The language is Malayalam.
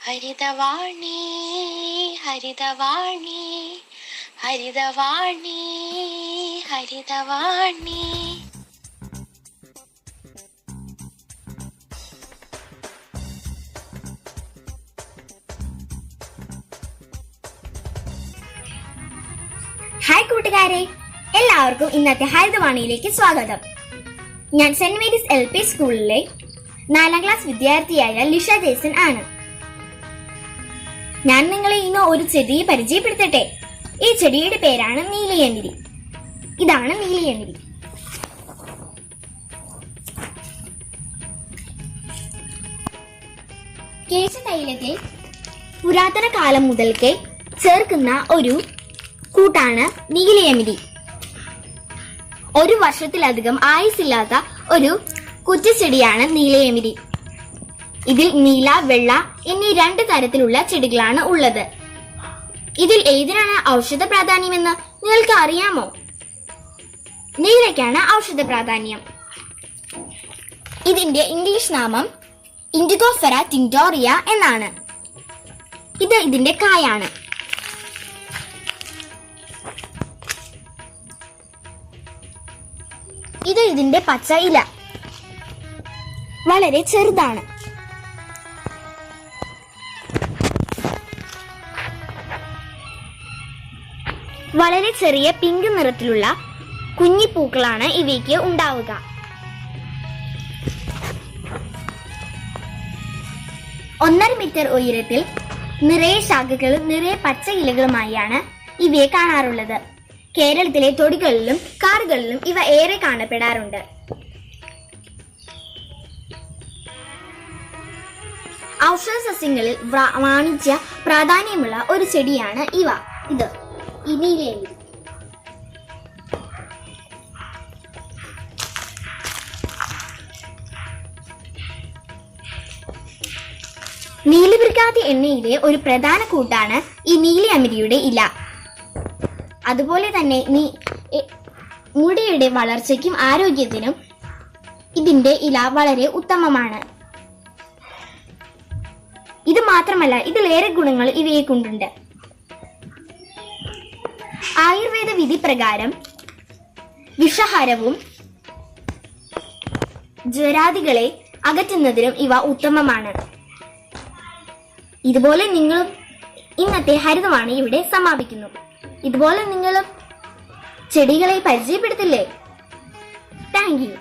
ഹരിതവാണി ഹരിതവാണി ഹരിതവാണി ഹരിതവാണി. ഹായ് കൂട്ടുകാരെ, എല്ലാവർക്കും ഇന്നത്തെ ഹരിതവാണിയിലേക്ക് സ്വാഗതം. ഞാൻ സെന്റ് മേരീസ് LP സ്കൂളിലെ 4ാം ക്ലാസ് വിദ്യാർത്ഥിയായ ലിഷ ജേസൺ ആണ്. ഞാൻ നിങ്ങളെ ഇന്ന് ഒരു ചെടിയെ പരിചയപ്പെടുത്തട്ടെ. ഈ ചെടിയുടെ പേരാണ് നീലയമിരി. ഇതാണ് നീലയമിരി. കേശതൈലത്തിൽ പുരാതന കാലം മുതൽക്കേ ചേർക്കുന്ന ഒരു കൂട്ടാണ് നീലയമിരി. ഒരു വർഷത്തിലധികം ആയുസില്ലാത്ത ഒരു കുറ്റിച്ചെടിയാണ് നീലയമിരി. ഇതിൽ നീല, വെള്ള എന്നീ 2 തരത്തിലുള്ള ചെടികളാണ് ഉള്ളത്. ഇതിൽ ഏതിനാണ് ഔഷധ പ്രാധാന്യമെന്ന് നിങ്ങൾക്ക് അറിയാമോ? നീലയ്ക്കാണ് ഔഷധ പ്രാധാന്യം. ഇതിന്റെ ഇംഗ്ലീഷ് നാമം ഇൻഡിഗോഫെറ ടിങ്ടോറിയ എന്നാണ്. ഇത് ഇതിന്റെ കായാണ്. ഇത് ഇതിന്റെ പച്ച ഇല. വളരെ ചെറുതാണ്. വളരെ ചെറിയ പിങ്ക് നിറത്തിലുള്ള കുഞ്ഞിപ്പൂക്കളാണ് ഇവയ്ക്ക് ഉണ്ടാവുക. ഒന്നര മീറ്റർ ഉയരത്തിൽ നിറയെ ശാഖകളും നിറയെ പച്ച ഇലകളുമായാണ് ഇവയെ കാണാറുള്ളത്. കേരളത്തിലെ തൊടികളിലും കാടുകളിലും ഇവ ഏറെ കാണപ്പെടാറുണ്ട്. ഔഷധ സസ്യങ്ങളിൽ വാണിജ്യ പ്രാധാന്യമുള്ള ഒരു ചെടിയാണ് ഇത് ഈ നീലയമിരി. നീലവൃക്കാതി എണ്ണയിലെ ഒരു പ്രധാന കൂട്ടാണ് ഈ നീലയമിരിയുടെ ഇല. അതുപോലെ തന്നെ മുടിയുടെ വളർച്ചയ്ക്കും ആരോഗ്യത്തിനും ഇതിന്റെ ഇല വളരെ ഉത്തമമാണ്. ഇത് മാത്രമല്ല, ഇതിലേറെ ഗുണങ്ങൾ ഇവയെ കൊണ്ടുണ്ട്. ആയുർവേദ വിധി പ്രകാരം വിഷഹരവും ജ്വരാദികളെ അകറ്റുന്നതിനും ഇവ ഉത്തമമാണ്. ഇതുപോലെ നിങ്ങളും ഇന്നത്തെ ഹരിതവാണി ഇവിടെ സമാപിക്കുന്നു. ഇതുപോലെ നിങ്ങളും ചെടികളെ പരിചയപ്പെടുത്തില്ലേ? Thank you.